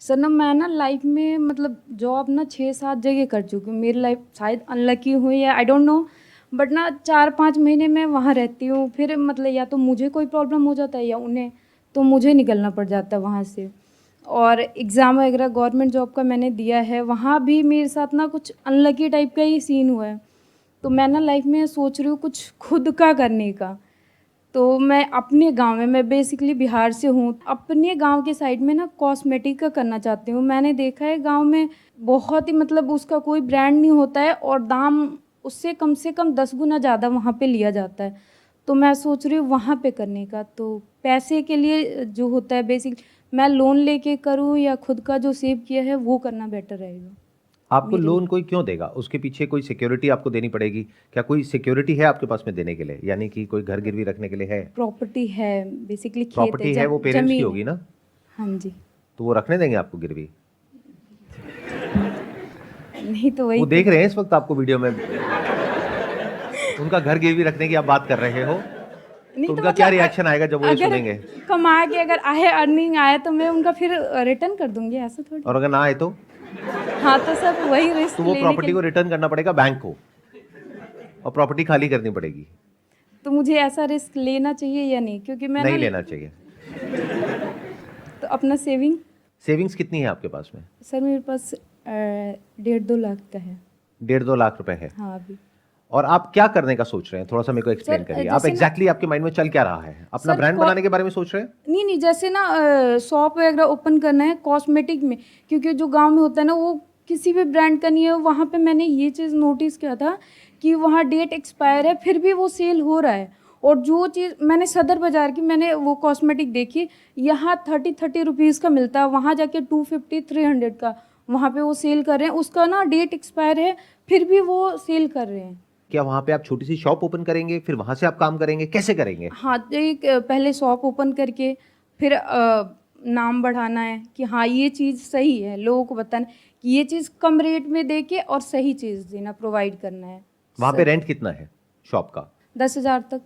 Sir ना मैं ना लाइफ में मतलब जॉब ना 6-7 जगह कर चुकी हूँ। मेरी लाइफ शायद अनलकी हुई है, आई डोंट नो, बट ना 4-5 महीने मैं वहाँ रहती हूँ, फिर मतलब या तो मुझे कोई प्रॉब्लम हो जाता है या उन्हें, तो मुझे निकलना पड़ जाता है वहाँ से। और एग्ज़ाम वगैरह गवर्नमेंट जॉब का मैंने दिया है, वहाँ भी मेरे साथ ना कुछ अनलकी टाइप का ही सीन हुआ है। तो मैं ना लाइफ में सोच रही हूँ कुछ खुद का करने का। तो मैं अपने गांव में, मैं बेसिकली बिहार से हूँ, अपने गांव के साइड में ना कॉस्मेटिक का करना चाहती हूँ। मैंने देखा है गांव में बहुत ही मतलब उसका कोई ब्रांड नहीं होता है और दाम उससे कम 10 गुना ज़्यादा वहाँ पे लिया जाता है। तो मैं सोच रही हूँ वहाँ पे करने का। तो पैसे के लिए जो होता है बेसिक, मैं लोन लेके करूँ या खुद का जो सेव किया है वो करना बेटर रहेगा आपको मेरे लिए। लोन कोई क्यों देगा? उसके पीछे कोई सिक्योरिटी आपको देनी पड़ेगी? क्या कोई सिक्योरिटी है आपके पास में देने के लिए, यानी कि कोई घर गिरवी रखने के लिए है? प्रॉपर्टी है, बेसिकली खेत है, प्रॉपर्टी है वो पेरेंट्स की जमीन है। होगी ना, हाँ जी। तो वो रखने देंगे आपको गिरवी? नहीं तो वही वो तो। देख रहे हैं इस वक्त आपको वीडियो में, उनका घर गिरवी रखने की आप बात कर रहे हो, नहीं तो तो उनका क्या मतलब रिएक्शन आएगा जब वो ये अगर सुनेंगे? कमा के अगर आए, अर्निंग आए, तो मैं उनका फिर रिटर्न कर दूंगी, ऐसा थोड़ी। और अगर ना आए हाँ तो सब वही तो रिस्क वो लेने के प्रॉपर्टी को लिए। रिटर्न करना पड़ेगा बैंक को, और प्रॉपर्टी खाली करनी पड़ेगी। तो मुझे ऐसा रिस्क लेना चाहिए या नहीं, क्योंकि मैं ना नहीं लेना चाहिए। तो अपना सेविंग। सेविंग्स कितनी है आपके पास में? सर मेरे पास 1.5-2 लाख का है। 1.5-2 लाख रुपए है। हाँ अभी। और आप क्या करने का सोच रहे हैं, थोड़ा सा मेरे को एक्सप्लेन सर करिए। आप जैसे ना, एग्जैक्टली आपके माइंड में चल क्या रहा है? अपना सर ब्रांड बनाने के बारे में सोच रहे हैं? नहीं नहीं, जैसे ना शॉप वगैरह ओपन करना है कॉस्मेटिक में, क्योंकि जो गांव में होता है ना वो किसी भी ब्रांड का नहीं है। वहाँ पे मैंने ये चीज़ नोटिस किया था कि वहाँ डेट एक्सपायर है फिर भी वो सेल हो रहा है। और जो चीज़ मैंने सदर बाज़ार की मैंने वो कॉस्मेटिक देखी, यहाँ 30 रुपीज़ का मिलता है, वहाँ जाके 250-300 का वहाँ पे वो सेल कर रहे हैं। उसका ना डेट एक्सपायर है फिर भी वो सेल कर रहे हैं। क्या वहां पे आप छोटी सी शॉप ओपन करेंगे, फिर वहां से आप काम करेंगे, कैसे करेंगे? हाँ तो एक पहले शॉप ओपन करके फिर नाम बढ़ाना है कि हाँ ये चीज़ सही है, लोगों को बताना कि ये चीज़ कम रेट में दे के और सही चीज़ देना, प्रोवाइड करना है। वहां पे रेंट कितना है शॉप का? 10,000 तक।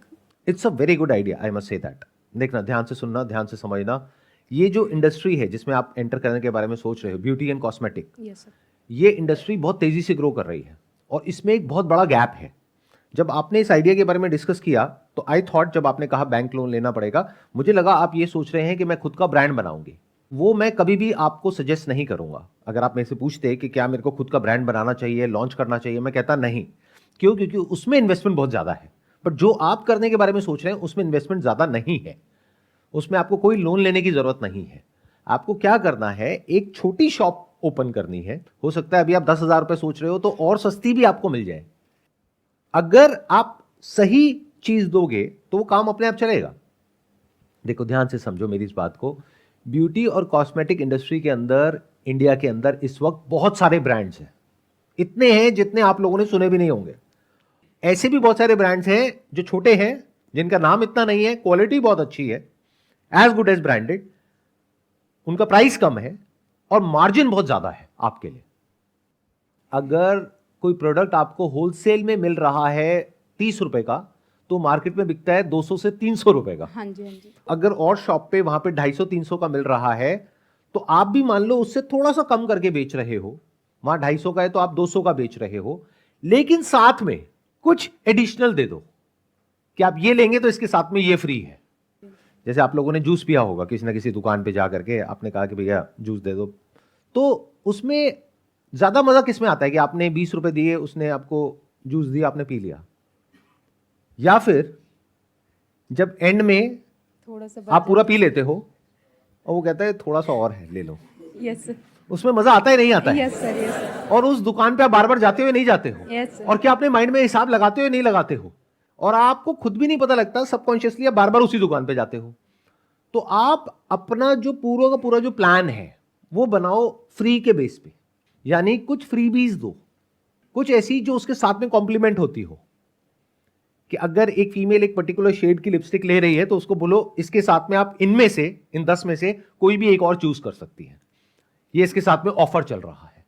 It's a very good idea, I must say that. देखना, ध्यान से सुनना, ध्यान से समझना। ये जो इंडस्ट्री है जिसमें आप एंटर करने के बारे में सोच रहे हो, beauty and cosmetic, yes sir. ये इंडस्ट्री बहुत तेजी से ग्रो कर रही है और इसमें एक बहुत बड़ा गैप है। जब आपने इस आइडिया के बारे में डिस्कस किया तो आई थॉट, जब आपने कहा बैंक लोन लेना पड़ेगा, मुझे लगा आप ये सोच रहे हैं कि मैं खुद का ब्रांड बनाऊंगी। वो मैं कभी भी आपको सजेस्ट नहीं करूंगा। अगर आप मेरे से पूछते कि क्या मेरे को खुद का ब्रांड बनाना चाहिए, लॉन्च करना चाहिए, मैं कहता नहीं। क्यों? क्योंकि उसमें इन्वेस्टमेंट बहुत ज्यादा है। बट जो आप करने के बारे में सोच रहे हैं उसमें इन्वेस्टमेंट ज्यादा नहीं है, उसमें आपको कोई लोन लेने की जरूरत नहीं है। आपको क्या करना है, एक छोटी शॉप ओपन करनी है। हो सकता है अभी आप 10,000 रुपए सोच रहे हो तो और सस्ती भी आपको मिल जाए। अगर आप सही चीज दोगे तो वो काम अपने आप चलेगा। देखो, ध्यान से समझो मेरी इस बात को। ब्यूटी और कॉस्मेटिक इंडस्ट्री के अंदर, इंडिया के अंदर इस वक्त बहुत सारे ब्रांड्स हैं। इतने हैं जितने आप लोगों ने सुने भी नहीं होंगे। ऐसे भी बहुत सारे ब्रांड्स हैं जो छोटे हैं, जिनका नाम इतना नहीं है, क्वालिटी बहुत अच्छी है, एज गुड एज ब्रांडेड, उनका प्राइस कम है और मार्जिन बहुत ज्यादा है आपके लिए। अगर कोई प्रोडक्ट आपको होलसेल में मिल रहा है 30 रुपए का, तो मार्केट में बिकता है 200 से 300 रुपए का। हाँ जी हाँ जी। अगर और शॉप पे वहां पे 250-300 का मिल रहा है, तो आप भी मान लो उससे थोड़ा सा कम करके बेच रहे हो। वहां 250 का है तो आप 200 का बेच रहे हो, लेकिन साथ में कुछ एडिशनल दे दो कि आप ये लेंगे तो इसके साथ में ये फ्री है। जैसे आप लोगों ने जूस पिया होगा किसी ना किसी दुकान पे जाकर के, आपने कहा कि भैया जूस दे दो, तो उसमें ज्यादा मजा किसमें आता है कि आपने 20 रुपए दिए, उसने आपको जूस दिया, आपने पी लिया, या फिर जब एंड में थोड़ा सा आप पूरा पी लेते हो और वो कहता है थोड़ा सा और है, ले लो। Yes sir. उसमें मजा आता है नहीं आता है? Yes sir. Yes sir. और उस दुकान पे आप बार बार जाते हुए नहीं जाते हो? Yes sir. और क्या अपने माइंड में हिसाब लगाते हुए नहीं लगाते हो? और आपको खुद भी नहीं पता लगता, सबकॉन्शियसली आप बार बार उसी दुकान पे जाते हो। तो आप अपना जो पूरा का पूरा जो प्लान है वो बनाओ फ्री के बेस पे, यानी कुछ फ्रीबीज दो, कुछ ऐसी जो उसके साथ में कॉम्प्लीमेंट होती हो। कि अगर एक फीमेल एक पर्टिकुलर शेड की लिपस्टिक ले रही है तो उसको बोलो इसके साथ में आप इनमें से, इन 10 में से कोई भी एक और चूज कर सकती है, ये इसके साथ में ऑफर चल रहा है।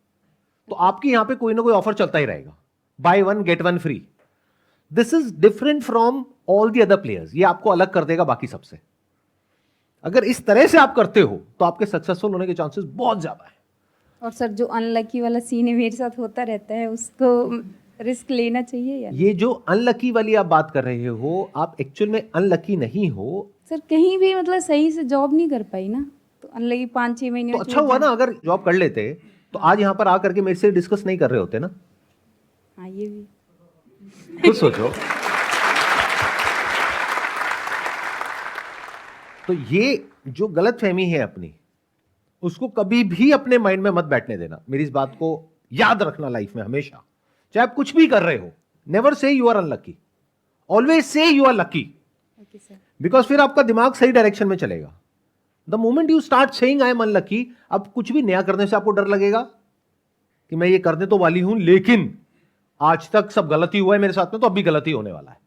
तो आपके यहां पे कोई ना कोई ऑफर चलता ही रहेगा, by one get one free. This is different from all the other players, ये आपको अलग कर देगा बाकी सबसे। अगर इस तरह से आप करते हो तो आपके सक्सेसफुल होने के चांसेस बहुत ज्यादा है। और सर जो अनलकी वाला सीन है मेरे साथ होता रहता है, उसको रिस्क लेना चाहिए या नहीं? ये जो अनलकी वाली आप बात कर रहे हो, आप एक्चुअल में अनलकी नहीं हो। सर कहीं भी मतलब सही से जॉब नहीं कर पाई ना, तो अनलकी 5-6 महीने तो में अच्छा हुआ ना, अगर जॉब कर लेते तो आज यहाँ पर आकर के मेरे से डिस्कस नहीं कर रहे होते ना। हाँ ये भी। खुद सोचो। तो ये जो गलत फहमी है अपनी, उसको कभी भी अपने माइंड में मत बैठने देना। मेरी इस बात को याद रखना लाइफ में हमेशा, चाहे आप कुछ भी कर रहे हो, never say you are unlucky, always say you are lucky. Okay sir. Because फिर आपका दिमाग सही डायरेक्शन में चलेगा। The moment you start saying I am unlucky, अब कुछ भी नया करने से आपको डर लगेगा कि मैं ये करने तो वाली हूं, लेकिन आज तक सब गलती हुआ है मेरे साथ में, तो अब भी गलती होने वाला है।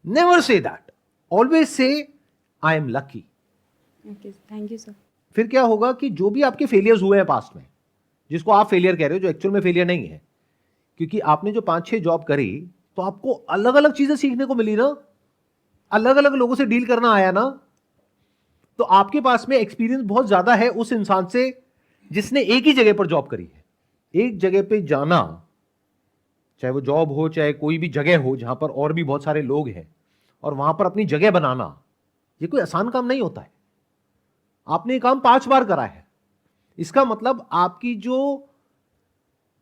Never say that, always say I am lucky. Okay, thank you sir. फिर क्या होगा कि जो भी आपके फेलियर्स हुए हैं पास्ट में, जिसको आप फेलियर कह रहे हो, जो एक्चुअल में फेलियर नहीं है, क्योंकि आपने जो 5-6 जॉब करी तो आपको अलग अलग चीजें सीखने को मिली ना, अलग अलग लोगों से डील करना आया ना, तो आपके पास में एक्सपीरियंस बहुत ज्यादा है उस इंसान से जिसने एक ही जगह पर जॉब करी है। एक जगह पे जाना, चाहे वो जॉब हो चाहे कोई भी जगह हो जहां पर और भी बहुत सारे लोग हैं, और वहां पर अपनी जगह बनाना, ये कोई आसान काम नहीं होता है। आपने ये काम 5 बार करा है, इसका मतलब आपकी जो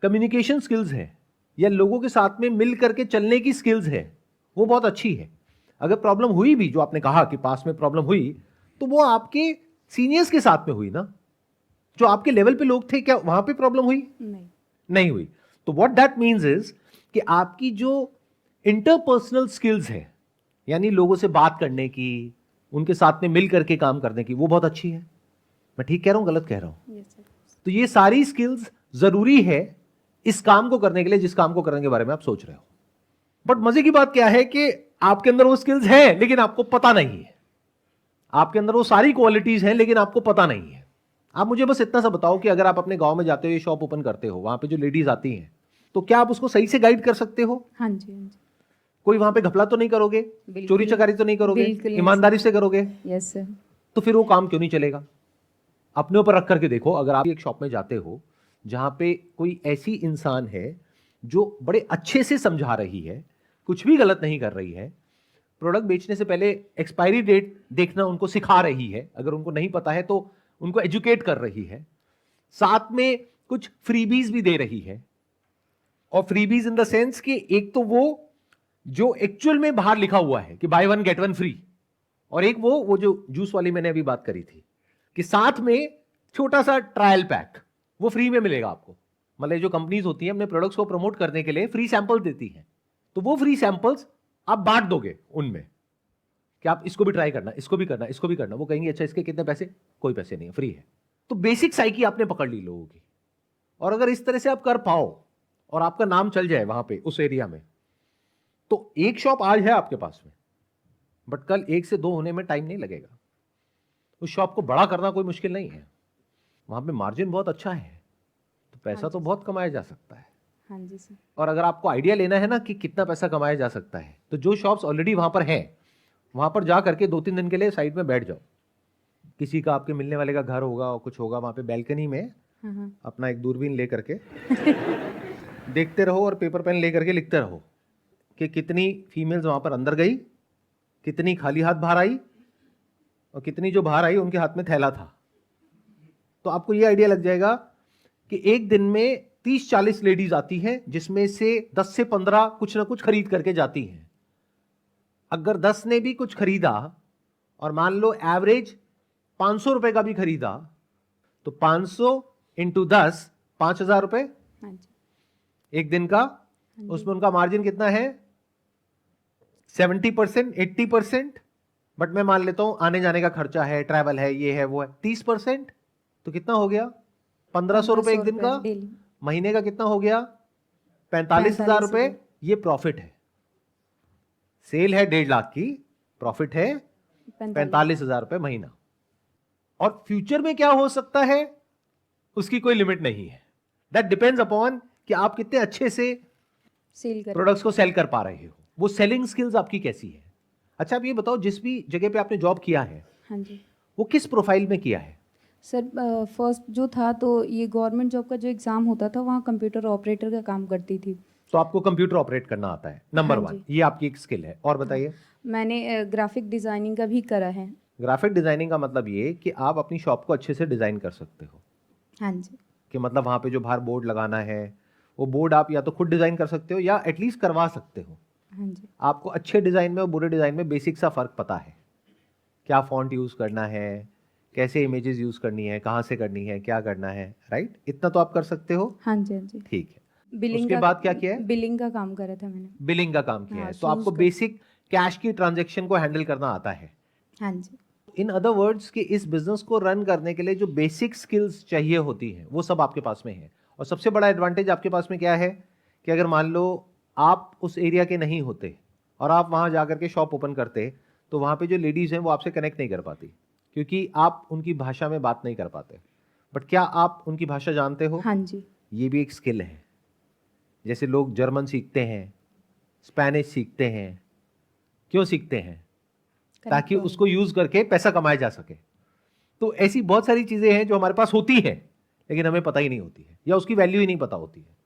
कम्युनिकेशन स्किल्स है या लोगों के साथ में मिल करके चलने की स्किल्स है, वो बहुत अच्छी है। अगर प्रॉब्लम हुई भी, जो आपने कहा कि पास में प्रॉब्लम हुई, तो वो आपके सीनियर्स के साथ में हुई ना, जो आपके लेवल पे लोग थे, क्या वहां पे प्रॉब्लम हुई? नहीं हुई। तो व्हाट दैट मीन्स इज कि आपकी जो इंटरपर्सनल स्किल्स है, यानी लोगों से बात करने की, उनके साथ में मिल करके काम करने की, वो बहुत अच्छी है। मैं ठीक कह रहा हूं, गलत कह रहा हूं? Yes sir. तो ये सारी स्किल्स जरूरी है इस काम को करने के लिए, जिस काम को करने के बारे में आप सोच रहे हो। बट मजे की बात क्या है कि आपके अंदर वो स्किल्स है लेकिन आपको पता नहीं है। आपके अंदर वो सारी क्वालिटीज हैं लेकिन आपको पता नहीं है। आप मुझे बस इतना सा बताओ कि अगर आप अपने गांव में जाते हो, ये शॉप ओपन करते हो, वहां पे जो लेडीज आती हैं, तो क्या आप उसको सही से गाइड कर सकते हो? हाँ जी, हाँ जी। कोई वहां पे घपला तो नहीं करोगे, बिल्कुल चोरी चकारी तो नहीं करोगे, बिल्कुल नहीं ईमानदारी से करोगे? Yes sir. तो फिर वो काम क्यों नहीं चलेगा? अपने ऊपर रख करके देखो। अगर आप एक शॉप में जाते हो जहां पे कोई ऐसी इंसान है जो बड़े अच्छे से समझा रही है, कुछ भी गलत नहीं कर रही है, प्रोडक्ट बेचने से पहले एक्सपायरी डेट देखना उनको सिखा रही है, अगर उनको नहीं पता है तो उनको एजुकेट कर रही है, साथ में कुछ फ्रीबीज भी दे रही है। और फ्रीबीज इन द सेंस कि एक तो वो जो एक्चुअल में बाहर लिखा हुआ है कि बाय 1 गेट 1 फ्री, और एक वो जो जूस वाली मैंने अभी बात करी थी कि साथ में छोटा सा ट्रायल पैक वो फ्री में मिलेगा आपको। मतलब जो कंपनीज होती हैं अपने प्रोडक्ट्स को प्रमोट करने के लिए फ्री सैंपल्स देती हैं, तो वो फ्री सैंपल्स आप बांट दोगे उनमें कि आप इसको भी ट्राई करना, इसको भी करना, इसको भी करना। वो कहेंगे अच्छा इसके कितने पैसे? कोई पैसे नहीं है, फ्री है। तो बेसिक साइकी आपने पकड़ ली लोगों की। और अगर इस तरह से आप कर पाओ और आपका नाम चल जाए वहां पे उस एरिया में, तो एक शॉप आज है आपके पास में, बट कल 1 से 2 होने में टाइम नहीं लगेगा। उस शॉप को बड़ा करना कोई मुश्किल नहीं है, वहां पे मार्जिन बहुत अच्छा है, तो पैसा तो बहुत कमाया जा सकता है। हाँ जी सर। और अगर आपको आइडिया लेना है ना कि कितना पैसा कमाया जा सकता है, तो जो शॉप्स ऑलरेडी वहां पर हैं, वहां पर जा करके 2-3 दिन के लिए साइड में बैठ जाओ। किसी का आपके मिलने वाले का घर होगा और कुछ होगा, वहां पे बैल्कनी में हाँ। अपना एक दूरबीन ले करके देखते रहो और पेपर पेन ले करके लिखते रहो कि कितनी फीमेल्स वहां पर अंदर गई, कितनी खाली हाथ बाहर आई, और कितनी जो बाहर आई उनके हाथ में थैला था। तो आपको ये आइडिया लग जाएगा कि एक दिन में 30-40 लेडीज आती हैं, जिसमें से 10 से 15 कुछ ना कुछ खरीद करके जाती हैं। अगर 10 ने भी कुछ खरीदा और मान लो एवरेज 500 रुपए का भी खरीदा, तो 500 इंटू 10 5,000 रुपए हाँ जी। एक दिन का। उसमें उनका मार्जिन कितना है? 70%, 80%। बट मैं मान लेता हूं आने जाने का खर्चा है, ट्रैवल है, ये है वो है, 30%। तो कितना हो गया? 1,500 रुपए एक दिन का। डेली। महीने का कितना हो गया? 45,000 रुपए। ये प्रॉफिट है। सेल है 1.5 लाख की, प्रॉफिट है 45,000 रुपए महीना। और फ्यूचर में क्या हो सकता है उसकी कोई लिमिट नहीं है। दैट डिपेंड्स अपॉन कि आप कितने अच्छे से सेल कर प्रोडक्ट्स को सेल कर पा रहे हो, वो सेलिंग स्किल्स आपकी कैसी है। अच्छा आप ये बताओ, जिस भी जगह पे आपने जॉब किया है, हाँ जी। वो किस प्रोफाइल में किया है? सर फर्स्ट जो था तो ये गवर्नमेंट जॉब का जो एग्ज़ाम होता था वहाँ कंप्यूटर ऑपरेटर का काम करती थी। तो आपको कंप्यूटर ऑपरेट करना आता है, नंबर हाँ 1, जी। ये आपकी एक स्किल है। और बताइए। मैंने ग्राफिक डिज़ाइनिंग का भी करा है। ग्राफिक डिजाइनिंग का मतलब ये कि आप अपनी शॉप को अच्छे से डिजाइन कर सकते हो, हाँ जी। कि मतलब वहाँ पे जो बाहर बोर्ड लगाना है वो बोर्ड आप या तो खुद डिजाइन कर सकते हो या एटलीस्ट करवा सकते हो। हाँ जी। आपको अच्छे डिजाइन में और बुरे डिजाइन में बेसिक सा फर्क पता है, क्या फॉन्ट यूज करना है, कैसे इमेजेस यूज करनी है, कहाँ से करनी है, क्या करना है, राइट? इतना तो आप कर सकते हो। हाँ जी। हाँ जी। ठीक है। बिलिंग उसके का बाद क्या किया है? बिलिंग का काम करा था मैंने। बिलिंग का काम किया हाँ, है, तो शूज़ आपको का। बेसिक कैश की ट्रांजैक्शन को हैंडल करना आता है। हाँ जी। इन अदर वर्ड्स कि इस बिजनेस को रन करने के लिए जो बेसिक स्किल्स चाहिए होती हैं वो सब आपके पास में है। और सबसे बड़ा एडवांटेज आपके पास में क्या है कि अगर मान लो आप उस एरिया के नहीं होते और आप वहां जाकर के शॉप ओपन करते, तो वहां पे जो लेडीज हैं वो आपसे कनेक्ट नहीं कर पाती, क्योंकि आप उनकी भाषा में बात नहीं कर पाते। बट क्या आप उनकी भाषा जानते हो? हाँ जी। ये भी एक स्किल है। जैसे लोग जर्मन सीखते हैं, स्पेनिश सीखते हैं, क्यों सीखते हैं? ताकि करेक्ट। उसको यूज करके पैसा कमाया जा सके। तो ऐसी बहुत सारी चीजें हैं जो हमारे पास होती हैं लेकिन हमें पता ही नहीं होती है या उसकी वैल्यू ही नहीं पता होती है।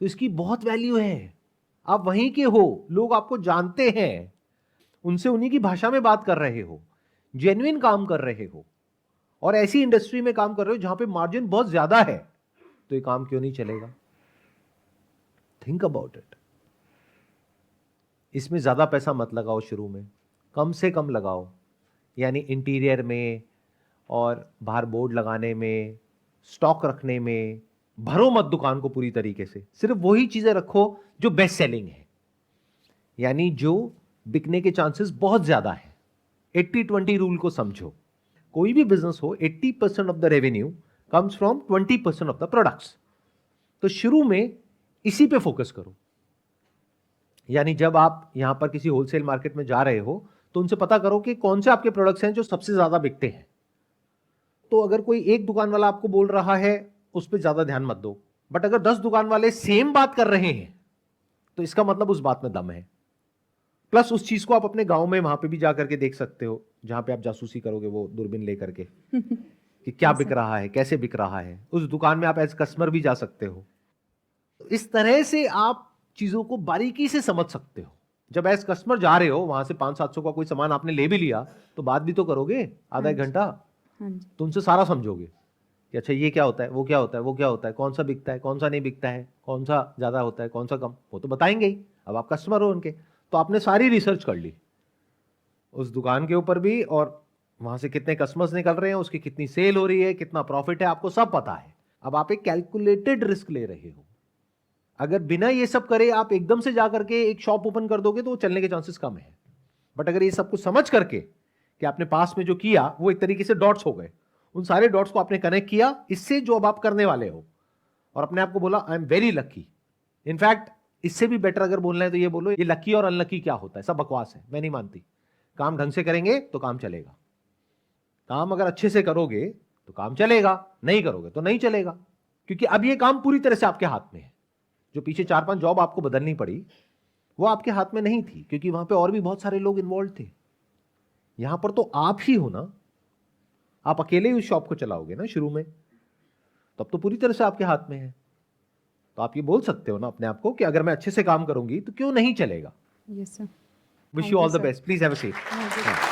तो इसकी बहुत वैल्यू है। आप वहीं के हो, लोग आपको जानते हैं, उनसे उन्हीं की भाषा में बात कर रहे हो, जेन्युइन काम कर रहे हो और ऐसी इंडस्ट्री में काम कर रहे हो जहां पे मार्जिन बहुत ज्यादा है, तो ये काम क्यों नहीं चलेगा? Think about it. इसमें ज्यादा पैसा मत लगाओ शुरू में, कम से कम लगाओ, यानी इंटीरियर में और बाहर बोर्ड लगाने में, स्टॉक रखने में। भरो मत दुकान को पूरी तरीके से, सिर्फ वही चीजें रखो जो बेस्ट सेलिंग है, यानी जो बिकने के चांसेस बहुत ज्यादा है। 80-20 रूल को समझो। कोई भी बिजनेस हो, 80% of the revenue comes from 20% of the products. तो शुरू में इसी पे फोकस करो। यानी जब आप यहां पर किसी होलसेल मार्केट में जा रहे हो तो उनसे पता करो कि कौन से आपके प्रोडक्ट्स हैं जो सबसे ज्यादा बिकते हैं। तो अगर कोई एक दुकान वाला आपको बोल रहा है उस पर ज्यादा ध्यान मत दो, बट अगर 10 दुकान वाले सेम बात कर रहे हैं तो इसका मतलब उस बात में दम है। प्लस उस चीज को आप अपने गांव में वहां पे भी जाकर के देख सकते हो, जहां पे आप जासूसी करोगे वो दूरबीन लेकर के कि क्या बिक रहा है, कैसे बिक रहा है। उस दुकान में आप एज कस्टमर भी जा सकते हो। तो इस तरह से आप चीजों को बारीकी से समझ सकते हो। जब एज कस्टमर जा रहे हो वहां से 500-700 का कोई सामान आपने ले भी लिया तो बात भी तो करोगे आधा एक घंटा, हाँ जी। तो उनसे सारा समझोगे कि अच्छा ये क्या होता है, वो क्या होता है, वो क्या होता है, कौन सा बिकता है, कौन सा नहीं बिकता है, कौन सा ज्यादा होता है, कौन सा कम, वो तो बताएंगे ही। अब आप कस्टमर हो उनके, तो आपने सारी रिसर्च कर ली उस दुकान के ऊपर भी, और वहां से कितने कस्टमर्स निकल रहे हैं, उसकी कितनी सेल हो रही है, कितना प्रॉफिट है, आपको सब पता है। अब आप एक कैलकुलेटेड रिस्क ले रहे हो। अगर बिना ये सब करे आप एकदम से जाकर के एक शॉप ओपन कर दोगे तो वो चलने के चांसेस कम है। बट अगर ये सब कुछ समझ करके कि आपने पास में जो किया वो एक तरीके से डॉट्स हो गए, उन सारे डॉट्स को आपने कनेक्ट किया इससे जो अब आप करने वाले हो, और अपने आप को बोला I am very lucky. In fact इससे भी बेटर अगर बोलना है तो ये बोलो ये लकी और अनलकी क्या होता है, सब बकवास है, मैं नहीं मानती। काम ढंग से करेंगे तो काम चलेगा। काम अगर अच्छे से करोगे तो काम चलेगा, नहीं करोगे तो नहीं चलेगा। क्योंकि अब ये काम पूरी तरह से आपके हाथ में है। जो पीछे 4-5 जॉब आपको बदलनी पड़ी वो आपके हाथ में नहीं थी, क्योंकि वहां पे और भी बहुत सारे लोग इन्वॉल्व थे। यहां पर तो आप ही हो ना, आप अकेले ही उस शॉप को चलाओगे ना शुरू में, तब तो पूरी तरह से आपके हाथ में है। तो आप ये बोल सकते हो ना अपने आप को कि अगर मैं अच्छे से काम करूंगी तो क्यों नहीं चलेगा। Yes sir. Wish you all the best. Please have a seat. Thank you.